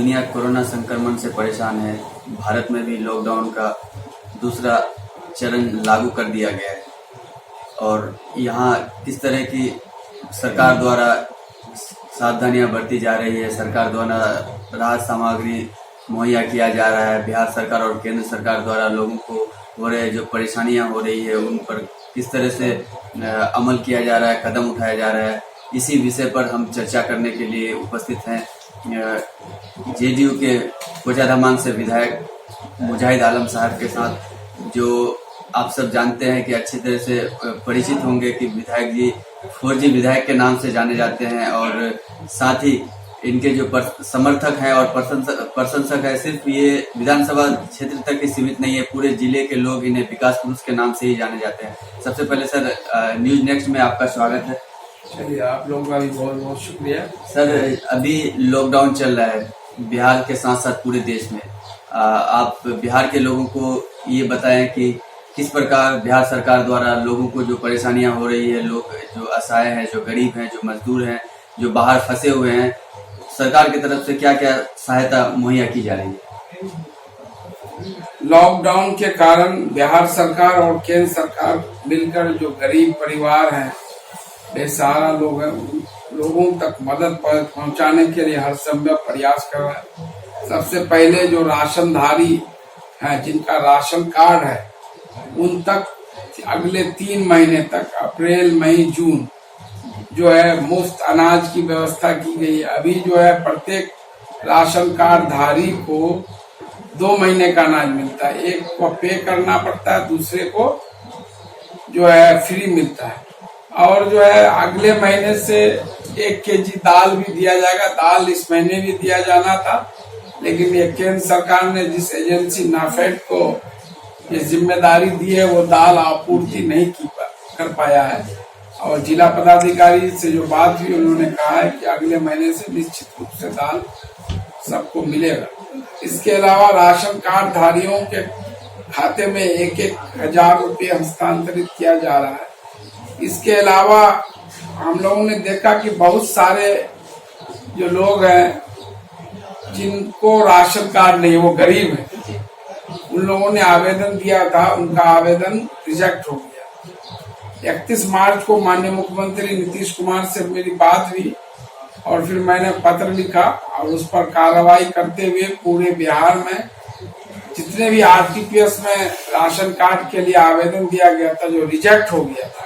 दुनिया कोरोना संक्रमण से परेशान है। भारत में भी लॉकडाउन का दूसरा चरण लागू कर दिया गया है और यहाँ किस तरह की सरकार द्वारा सावधानियां बरती जा रही है, सरकार द्वारा राहत सामग्री मुहैया किया जा रहा है, बिहार सरकार और केंद्र सरकार द्वारा लोगों को हो रहे जो परेशानियां हो रही है उन पर किस तरह से अमल किया जा रहा है, कदम उठाया जा रहा है, इसी विषय पर हम चर्चा करने के लिए उपस्थित हैं जेडीयू के कोचाधामान से विधायक मुजाहिद आलम साहब के साथ, जो आप सब जानते हैं कि अच्छी तरह से परिचित होंगे कि विधायक जी 4G विधायक के नाम से जाने जाते हैं और साथ ही इनके जो समर्थक हैं और प्रशंसक है, सिर्फ ये विधानसभा क्षेत्र तक ही सीमित नहीं है, पूरे जिले के लोग इन्हें विकास पुरुष के नाम से ही जाने जाते हैं। सबसे पहले सर न्यूज नेक्स्ट में आपका स्वागत है। चलिए, आप लोगों का भी बहुत बहुत शुक्रिया। सर अभी लॉकडाउन चल रहा है बिहार के साथ साथ पूरे देश में, आप बिहार के लोगों को ये बताएं कि किस प्रकार बिहार सरकार द्वारा लोगों को जो परेशानियां हो रही है, लोग जो असहाय हैं, जो गरीब हैं, जो मजदूर हैं, जो बाहर फंसे हुए हैं, सरकार की तरफ से क्या क्या सहायता मुहैया की जा रही है। लॉकडाउन के कारण बिहार सरकार और केंद्र सरकार मिलकर जो गरीब परिवार हैं, बेसहारा लोग हैं, लोगों तक मदद पहुंचाने के लिए हर संभव प्रयास कर रहा है। सबसे पहले जो राशनधारी हैं, जिनका राशन कार्ड है, उन तक अगले 3 महीने तक अप्रैल, मई, जून जो है मुफ्त अनाज की व्यवस्था की गई है। अभी जो है प्रत्येक राशन कार्ड धारी को 2 महीने का अनाज मिलता है, एक को पे करना पड़ता है, दूसरे को जो है फ्री मिलता है। और जो है अगले महीने से 1 केजी दाल भी दिया जाएगा। दाल इस महीने भी दिया जाना था, लेकिन ये केंद्र सरकार ने जिस एजेंसी नाफेड को ये जिम्मेदारी दी है, वो दाल आपूर्ति नहीं कर पाया है। और जिला पदाधिकारी से जो बात हुई, उन्होंने कहा है कि अगले महीने से निश्चित रूप से दाल सबको मिलेगा। इसके अलावा राशन कार्ड धारियों के खाते में 1-1 हजार रुपये हस्तांतरित किया जा रहा है। इसके अलावा हम लोगों ने देखा कि बहुत सारे जो लोग हैं जिनको राशन कार्ड नहीं, वो गरीब हैं, उन लोगों ने आवेदन दिया था, उनका आवेदन रिजेक्ट हो गया। 31 मार्च को माननीय मुख्यमंत्री नीतीश कुमार से मेरी बात हुई और फिर मैंने पत्र लिखा और उस पर कार्रवाई करते हुए पूरे बिहार में जितने भी आरटीपीएस में राशन कार्ड के लिए आवेदन दिया गया था, जो रिजेक्ट हो गया था,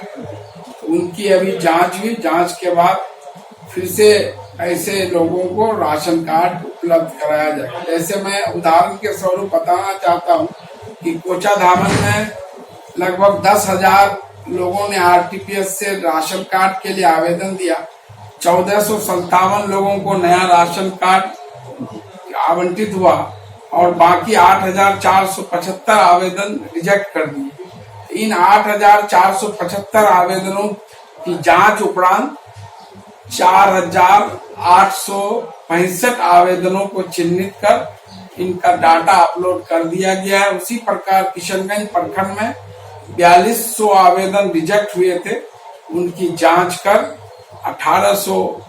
तो उनकी अभी जांच हुई। जांच के बाद फिर से ऐसे लोगों को राशन कार्ड उपलब्ध कराया जाए। जैसे मैं उदाहरण के स्वरूप बताना चाहता हूँ कि कोचाधामन में लगभग 10,000 लोगों ने आरटीपीएस से राशन कार्ड के लिए आवेदन दिया। 1457 लोगों को नया राशन कार्ड आवंटित हुआ और बाकी 8,475 आवेदन रिजेक्ट कर दिए। इन 8,475 आवेदनों की जांच उपरांत 4,865 आवेदनों को चिन्हित कर इनका डाटा अपलोड कर दिया गया है। उसी प्रकार किशनगंज प्रखंड में 4200 आवेदन रिजेक्ट हुए थे, उनकी जांच कर 1800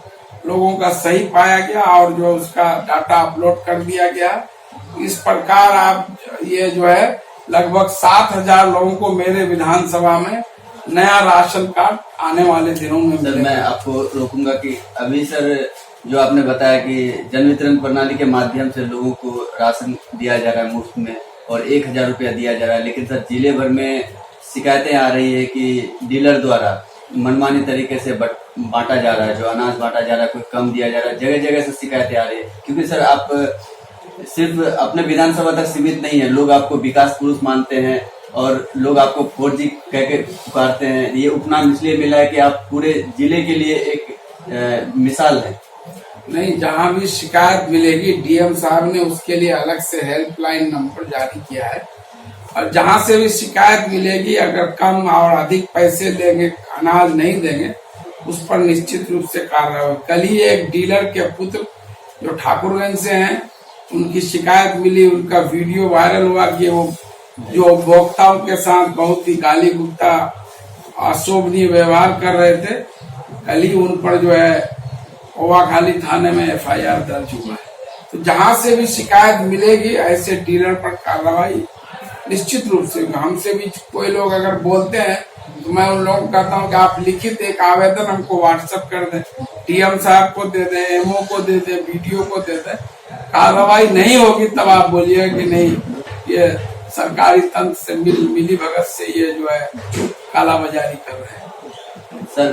लोगों का सही पाया गया और जो उसका डाटा अपलोड कर दिया गया। इस प्रकार आप ये जो है लगभग 7,000 लोगों को मेरे विधानसभा में नया राशन कार्ड आने वाले दिनों में मिलेगा। मैं आपको रोकूंगा कि अभी सर जो आपने बताया कि जन वितरण प्रणाली के माध्यम से लोगों को राशन दिया जा रहा है मुफ्त में और 1,000 रुपया दिया जा रहा है, लेकिन सर जिले भर में शिकायतें आ रही है कि डीलर द्वारा मनमानी तरीके से बांटा जा रहा है, जो अनाज बांटा जा रहा है कोई कम दिया जा रहा है, जगह जगह से शिकायतें आ रही है। क्योंकि सर आप सिर्फ अपने विधानसभा तक सीमित नहीं है, लोग आपको विकास पुरुष मानते हैं और लोग आपको 4G कह के पुकारते हैं। ये उपनाम इसलिए मिला है कि आप पूरे जिले के लिए एक मिसाल है। नहीं, जहाँ भी शिकायत मिलेगी डीएम साहब ने उसके लिए अलग से हेल्पलाइन नंबर जारी किया है और जहाँ से भी शिकायत मिलेगी, अगर कम और अधिक पैसे लेंगे, अनाज नहीं देंगे, उस पर निश्चित रूप से कार्रवाई होगी। कल ही एक डीलर के पुत्र जो ठाकुरगंज से हैं, उनकी शिकायत मिली, उनका वीडियो वायरल हुआ कि वो जो उपभोक्ताओं के साथ बहुत ही गाली गुप्ता अशोभनीय व्यवहार कर रहे थे। कल ही उन पर जो है ओवाखाली थाने में FIR दर्ज हुआ है। तो जहां से भी शिकायत मिलेगी ऐसे डीलर पर कार्रवाई निश्चित रूप से। हमसे भी कोई लोग अगर बोलते हैं तो मैं उन लोगों को कहता हूँ कि आप लिखित एक आवेदन हमको व्हाट्सएप कर दें, डीएम साहब को दे दें, एमओ को दे दें, बीडीओ को दे दें। कार्रवाई नहीं होगी तब आप बोलिए कि नहीं ये सरकारी तंत्र से मिली भगत से ये जो है कालाबाजारी कर रहे हैं। सर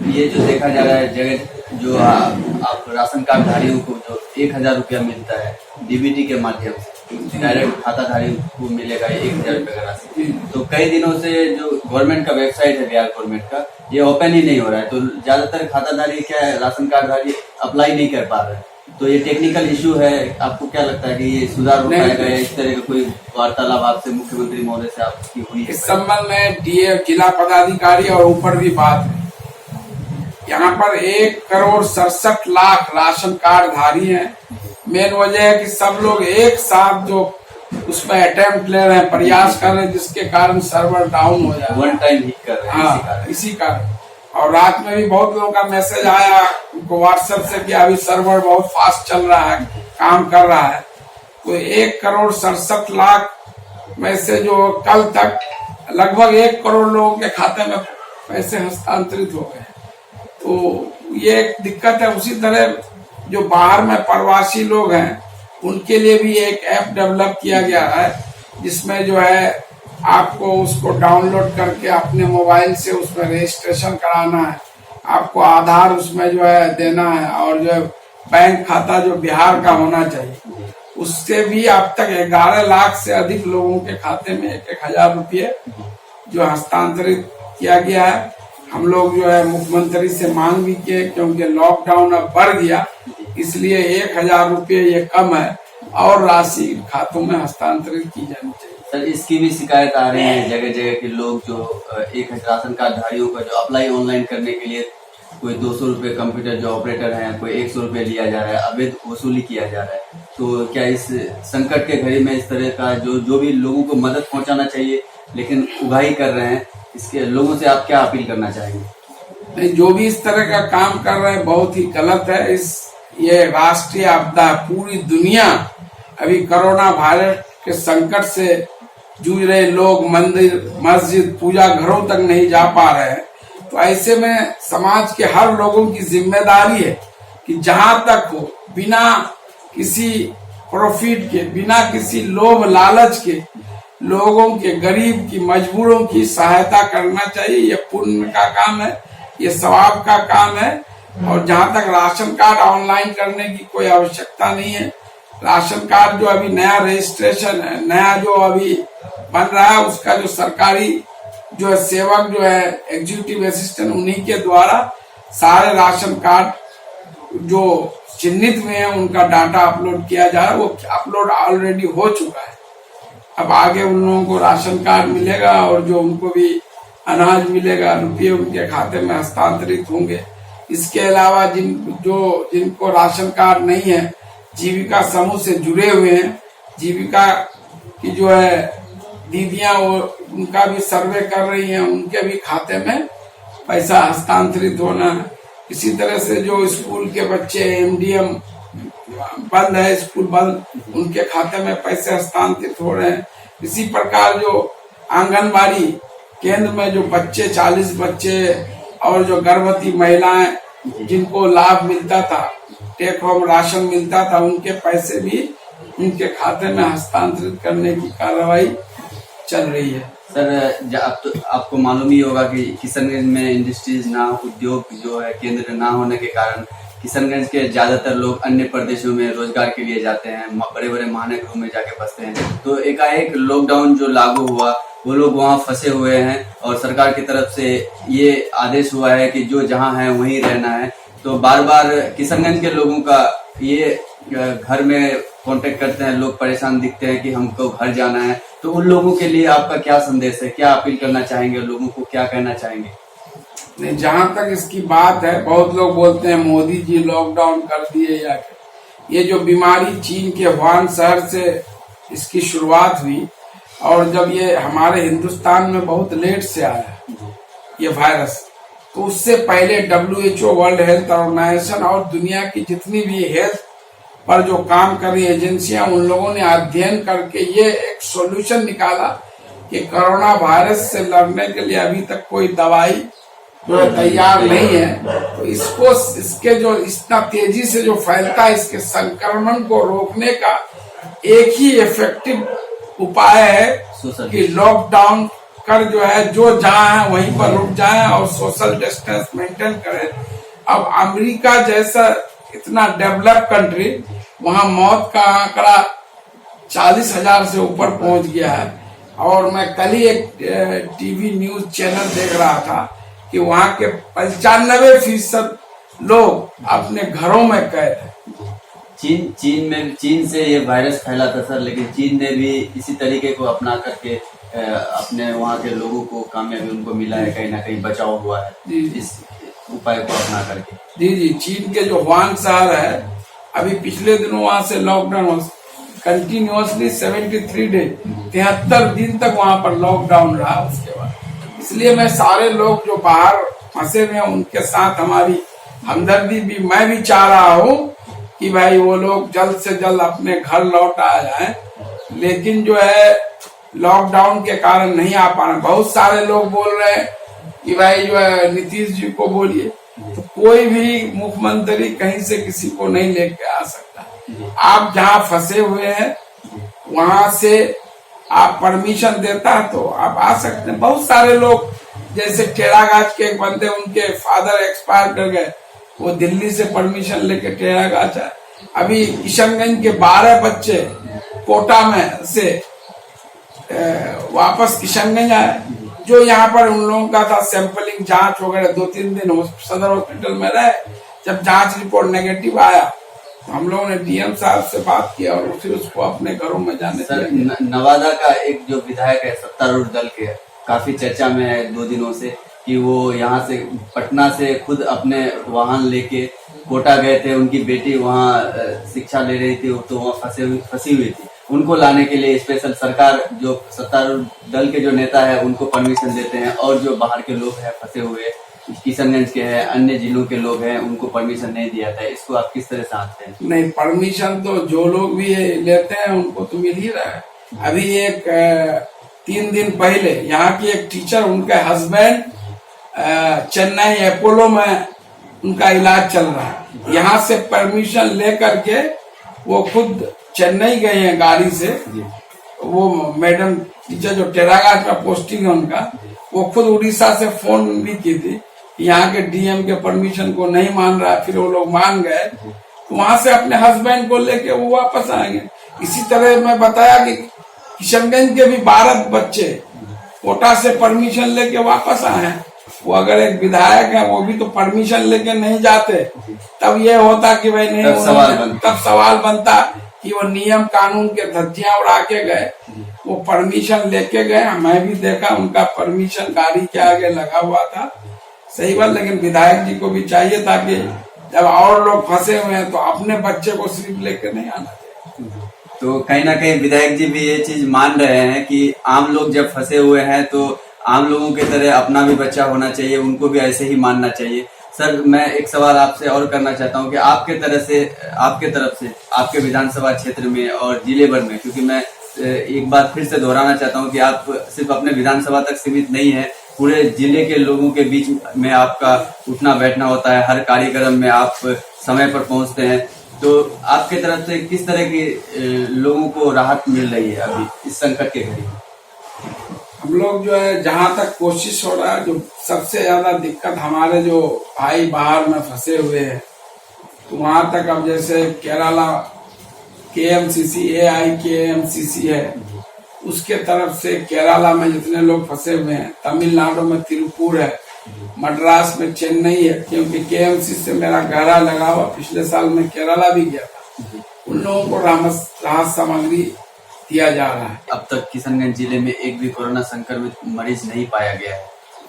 ये जो देखा जा रहा है जगह जो आप राशन कार्ड धारियों को जो 1000 रुपया मिलता है डीबीटी के माध्यम से डायरेक्ट खाताधारी को मिलेगा 1000 रुपये का राशि, तो कई दिनों से जो गवर्नमेंट का वेबसाइट है बिहार गवर्नमेंट का ये ओपन ही नहीं हो रहा है, तो ज्यादातर खाताधारी क्या है राशन कार्ड धारी अप्लाई नहीं कर पा रहे हैं। तो ये टेक्निकल इशू है, आपको क्या लगता है कि ये सुधार हो पाएगा? इस तरह का कोई वार्तालाप आपसे मुख्यमंत्री महोदय से आपकी हुई है? इस संबंध में डीए जिला पदाधिकारी और ऊपर भी बात है। यहाँ पर 1,67,00,000 राशन कार्ड धारी हैं। मेन वजह है कि सब लोग एक साथ जो उसमें अटेम्प्ट ले रहे हैं, प्रयास कर रहे हैं, जिसके कारण सर्वर डाउन हो जाए, वन टाइम हिट कर रहे हैं। हाँ, इसी कारण। और रात में भी बहुत लोगों का मैसेज आया व्हाट्सएप से कि अभी सर्वर बहुत फास्ट चल रहा है, काम कर रहा है। तो 1,67,00,000 में से जो कल तक लगभग 1 करोड़ लोगों के खाते में पैसे हस्तांतरित हो गए। तो ये एक दिक्कत है। उसी तरह जो बाहर में प्रवासी लोग हैं उनके लिए भी एक ऐप डेवलप किया गया है, जिसमें जो है आपको उसको डाउनलोड करके अपने मोबाइल से उसमें रजिस्ट्रेशन कराना है, आपको आधार उसमें जो है देना है, और जो है बैंक खाता जो बिहार का होना चाहिए। उससे भी अब तक 11 लाख से अधिक लोगों के खाते में 1,000 रुपये जो हस्तांतरित किया गया है। हम लोग जो है मुख्यमंत्री से मांग भी किए, क्योंकि लॉकडाउन अब बढ़ गया, इसलिए 1,000 रुपये ये कम है और राशि खातों में हस्तांतरित की जानी चाहिए। सर इसकी भी शिकायत आ रही है जगह जगह के लोग जो एक राशन कार्ड धारियों का जो अप्लाई ऑनलाइन करने के लिए कोई 200 रुपये कंप्यूटर जो ऑपरेटर हैं, कोई 100 रुपये लिया जा रहा है, अवैध वसूली किया जा रहा है। तो क्या इस संकट के घड़ी में इस तरह का जो भी लोगों को मदद पहुंचाना चाहिए लेकिन उगाही कर रहे हैं, इसके लोगों से आप क्या अपील करना चाहेंगे? नहीं, जो भी इस तरह का काम कर रहे हैं बहुत ही गलत है। ये राष्ट्रीय आपदा, पूरी दुनिया अभी कोरोना वायरस के संकट से जूझ रहे लोग मंदिर, मस्जिद, पूजा घरों तक नहीं जा पा रहे हैं। तो ऐसे में समाज के हर लोगों की जिम्मेदारी है कि जहां तक हो बिना किसी प्रॉफिट के, बिना किसी लोभ लालच के लोगों के, गरीब की, मजबूरों की सहायता करना चाहिए। ये पुण्य का काम है, ये सवाब का काम है। और जहां तक राशन कार्ड ऑनलाइन करने की कोई आवश्यकता नहीं है। राशन कार्ड जो अभी नया रजिस्ट्रेशन है, नया जो अभी बन रहा है, उसका जो सरकारी जो है सेवक जो है एग्जीक्यूटिव असिस्टेंट, उन्हीं के द्वारा सारे राशन कार्ड जो चिन्हित हुए हैं उनका डाटा अपलोड किया जा रहा है। वो अपलोड ऑलरेडी हो चुका है। अब आगे उन लोगों को राशन कार्ड मिलेगा और जो उनको भी अनाज मिलेगा, रुपये उनके खाते में हस्तांतरित होंगे। इसके अलावा जिनको राशन कार्ड नहीं है, जीविका समूह से जुड़े हुए हैं, जीविका की जो है दीदियां उनका भी सर्वे कर रही हैं, उनके भी खाते में पैसा हस्तांतरित होना है। इसी तरह से जो स्कूल के बच्चे, एमडीएम बंद है, स्कूल बंद, उनके खाते में पैसे हस्तांतरित हो रहे हैं। इसी प्रकार जो आंगनबाड़ी केंद्र में जो बच्चे, 40 बच्चे और जो गर्भवती महिलाएं जिनको लाभ मिलता था, टेक होम राशन मिलता था, उनके पैसे भी उनके खाते में हस्तांतरित करने की कार्रवाई चल रही है। सर आपको मालूम ही होगा कि किशनगंज में इंडस्ट्रीज ना, उद्योग जो है केंद्र ना होने के कारण किशनगंज के ज्यादातर लोग अन्य प्रदेशों में रोजगार के लिए जाते हैं, बड़े बड़े महानगरों में जाके बसते हैं। तो एकाएक लॉकडाउन जो लागू हुआ, वो लोग वहाँ फंसे हुए हैं और सरकार की तरफ से ये आदेश हुआ है कि जो जहाँ है वहीं रहना है। तो बार बार किशनगंज के लोगों का ये घर में कांटेक्ट करते हैं, लोग परेशान दिखते हैं कि हमको घर जाना है। तो उन लोगों के लिए आपका क्या संदेश है, क्या अपील करना चाहेंगे, लोगों को क्या कहना चाहेंगे? नहीं, जहां तक इसकी बात है, बहुत लोग बोलते हैं मोदी जी लॉकडाउन कर दिए या ये जो बीमारी चीन के वुहान शहर से इसकी शुरुआत हुई और जब ये हमारे हिंदुस्तान में बहुत लेट से आया ये वायरस, तो उससे पहले WHO, वर्ल्ड हेल्थ ऑर्गेनाइजेशन और दुनिया की जितनी भी हेल्थ पर जो काम कर रही एजेंसियां, उन लोगों ने अध्ययन करके ये एक सॉल्यूशन निकाला कि कोरोना वायरस से लड़ने के लिए अभी तक कोई दवाई जो तैयार नहीं है। तो इसके जो इतना तेजी से जो फैलता है, इसके संक्रमण को रोकने का एक ही इफेक्टिव उपाय है कि लॉकडाउन कर जो है, जो जहां है वहीं पर रुक जाएं और सोशल डिस्टेंस मेंटेन करें। अब अमेरिका जैसा इतना डेवलप कंट्री, वहां मौत का आंकड़ा 40,000 से ऊपर पहुंच गया है। और मैं कल ही एक टीवी न्यूज चैनल देख रहा था कि वहां के 95% लोग अपने घरों में कैद है। चीन से ये वायरस फैला था सर, लेकिन चीन ने भी इसी तरीके को अपना करके अपने वहाँ के लोगों को कामयाबी उनको मिला है, कहीं ना कहीं बचाव हुआ है इस उपाय को अपना करके। जी, चीन के जो हुआन शहर है, अभी पिछले दिनों वहां से लॉकडाउन कंटिन्यूअसली 73 डे 73 दिन तक वहां पर लॉकडाउन रहा उसके बाद। इसलिए मैं सारे लोग जो बाहर फंसे हुए हैं उनके साथ हमारी हमदर्दी भी, मैं भी चाह रहा हूँ कि भाई वो लोग जल्द से जल्द अपने घर लौट आ जाएं। लेकिन जो है लॉकडाउन के कारण नहीं आ पा रहे। बहुत सारे लोग बोल रहे हैं कि भाई जो है नीतीश जी को बोलिए, तो कोई भी मुख्यमंत्री कहीं से किसी को नहीं लेके आ सकता। आप जहाँ फंसे हुए हैं वहां से आप परमिशन देता तो आप आ सकते हैं। बहुत सारे लोग, जैसे टेरागाछ के एक बंदे, उनके फादर एक्सपायर कर गए, वो दिल्ली से परमिशन लेके टेरागाछ आए। अभी किशनगंज के 12 बच्चे कोटा में से वापस किशनगंज आए, जो यहाँ पर उन लोगों का था सैंपलिंग जांच वगैरह, 2-3 दिन सदर हॉस्पिटल में रहे। जब जांच रिपोर्ट नेगेटिव आया तो हम लोगों ने डीएम साहब से बात किया और फिर उसको अपने घरों में जाने दिया। नवादा का एक जो विधायक है सत्तारूढ़ दल के, काफी चर्चा में है 2 दिनों से कि वो यहाँ से पटना से खुद अपने वाहन लेके कोटा गए थे। उनकी बेटी वहाँ शिक्षा ले रही थी, तो वहाँ फंसी हुई थी। उनको लाने के लिए स्पेशल सरकार, जो सत्तारूढ़ दल के जो नेता है, उनको परमिशन देते हैं, और जो बाहर के लोग हैं फंसे हुए, किशनगंज के हैं, अन्य जिलों के लोग हैं, उनको परमिशन नहीं दिया था। इसको आप किस तरह से आते हैं? नहीं, परमिशन तो जो लोग भी लेते हैं उनको तो मिल ही रहा है। अभी एक 3 दिन पहले यहाँ की एक टीचर, उनके हस्बैंड चेन्नई अपोलो में उनका इलाज चल रहा है, यहाँ से परमिशन लेकर के वो खुद चेन्नई गए हैं गाड़ी से। वो मैडम टीचर जो टेरागाछ में पोस्टिंग है उनका, वो खुद उड़ीसा से फोन भी की थी, यहाँ के डीएम के परमिशन को नहीं मान रहा। फिर वो लोग मान गए, तो वहां से अपने हस्बैंड को लेके वो वापस आएंगे। इसी तरह मैं बताया कि किशनगंज के भी 12 बच्चे कोटा से परमिशन लेके वापस आए हैं। वो अगर एक विधायक है, वो भी तो परमिशन लेके नहीं जाते, तब ये होता कि भाई नहीं, तब सवाल बनता कि वो नियम कानून के धज्जियां उड़ा के गए, वो परमिशन लेके गए। मैं भी देखा उनका परमिशन गाड़ी के आगे लगा हुआ था, सही बात। लेकिन विधायक जी को भी चाहिए था कि जब और लोग फंसे हुए हैं तो अपने बच्चे को सिर्फ लेके नहीं आना चाहिए। तो कहीं ना कहीं विधायक जी भी ये चीज मान रहे हैं कि आम लोग जब फंसे हुए हैं तो आम लोगों की तरह अपना भी बच्चा होना चाहिए, उनको भी ऐसे ही मानना चाहिए। सर, मैं एक सवाल आपसे और करना चाहता हूं कि आपके तरफ से आपके विधानसभा क्षेत्र में और जिले भर में, क्योंकि मैं एक बार फिर से दोहराना चाहता हूं कि आप सिर्फ अपने विधानसभा तक सीमित नहीं है, पूरे जिले के लोगों के बीच में आपका उठना बैठना होता है, हर कार्यक्रम में आप समय पर पहुंचते हैं। तो आपके तरफ से किस तरह के लोगों को राहत मिल रही है अभी इस संकट के घड़ी? हम लोग जो है जहां तक कोशिश हो रहा है, जो सबसे ज्यादा दिक्कत हमारे जो भाई बाहर में फंसे हुए हैं, तो वहां तक अब जैसे केरला KMCC AIKMCC है, उसके तरफ से केरला में जितने लोग फंसे हुए हैं, तमिलनाडु में तिरुपुर है, मद्रास में चेन्नई है, क्योंकि KMCC से मेरा गहरा लगाव, पिछले साल में केरला भी गया था। उन लोगों को राहत सामग्री दिया जा रहा है। अब तक किशनगंज जिले में एक भी कोरोना संक्रमित मरीज नहीं पाया गया है,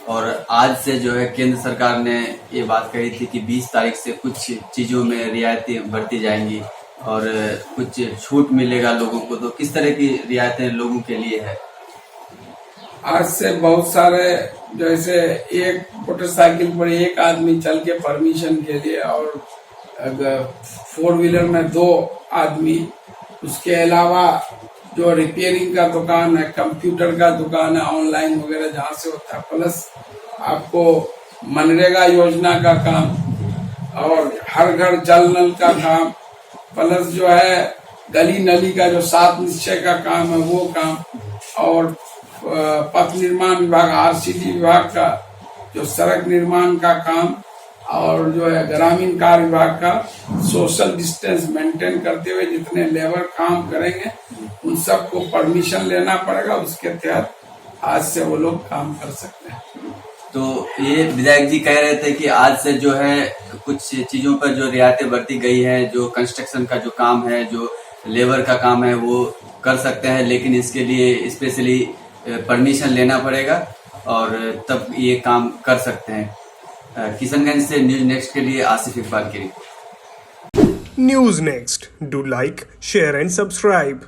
और आज से जो है केंद्र सरकार ने ये बात कही थी कि 20 तारीख से कुछ चीजों में रियायतें बरती जाएंगी और कुछ छूट मिलेगा लोगों को। तो किस तरह की रियायतें लोगों के लिए है? आज से बहुत सारे, जैसे एक मोटरसाइकिल पर एक आदमी चल के परमिशन के लिए और 4 व्हीलर में 2 आदमी, उसके अलावा जो रिपेयरिंग का दुकान है, कंप्यूटर का दुकान है, ऑनलाइन वगैरह जहाँ से होता है, प्लस आपको मनरेगा योजना का काम और हर घर जल नल का काम, प्लस जो है गली नली का जो 7 निश्चय का काम है वो काम, और पथ निर्माण विभाग RCD विभाग का जो सड़क निर्माण का काम, और जो है ग्रामीण कार्य विभाग का सोशल डिस्टेंस मेंटेन करते हुए जितने लेबर काम करेंगे उन सबको परमिशन लेना पड़ेगा। उसके तहत आज से वो लोग काम कर सकते हैं। तो ये विधायक जी कह रहे थे कि आज से जो है कुछ चीजों पर जो रियायतें बरती गई है, जो कंस्ट्रक्शन का जो काम है, जो लेबर का काम है वो कर सकते हैं, लेकिन इसके लिए स्पेशली परमिशन लेना पड़ेगा और तब ये काम कर सकते हैं। किशनगंज से न्यूज नेक्स्ट के लिए आसिफ इकबाल की report. News Next. Do like, share and subscribe.